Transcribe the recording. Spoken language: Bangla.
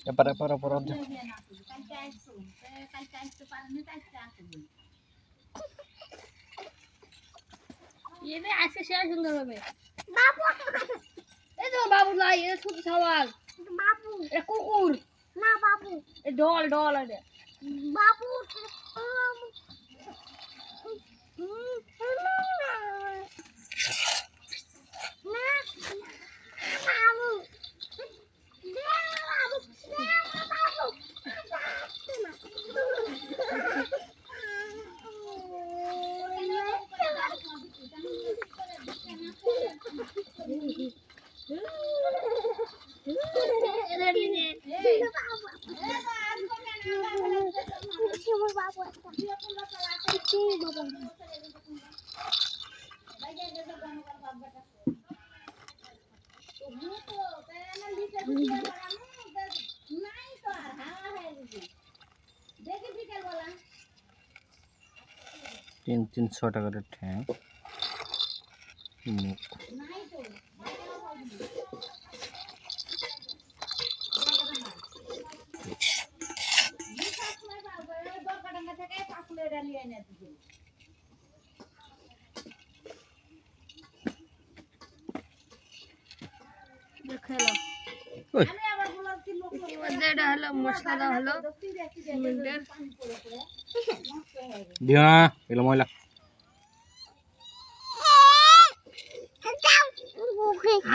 এপার ये ऐसे शेयर सुंदर হবে বাবু এই তো বাবু লাই এ ছোট সওয়াল বাবু এ কুকুর না বাবু এ ডল ডল এটা বাবু তিন 300 টাকার ঠ্যাং খেলো ইতিমধ্যে এটা হলো মশলা হলো সিমেন্টের দিও না এগুলো ময়লা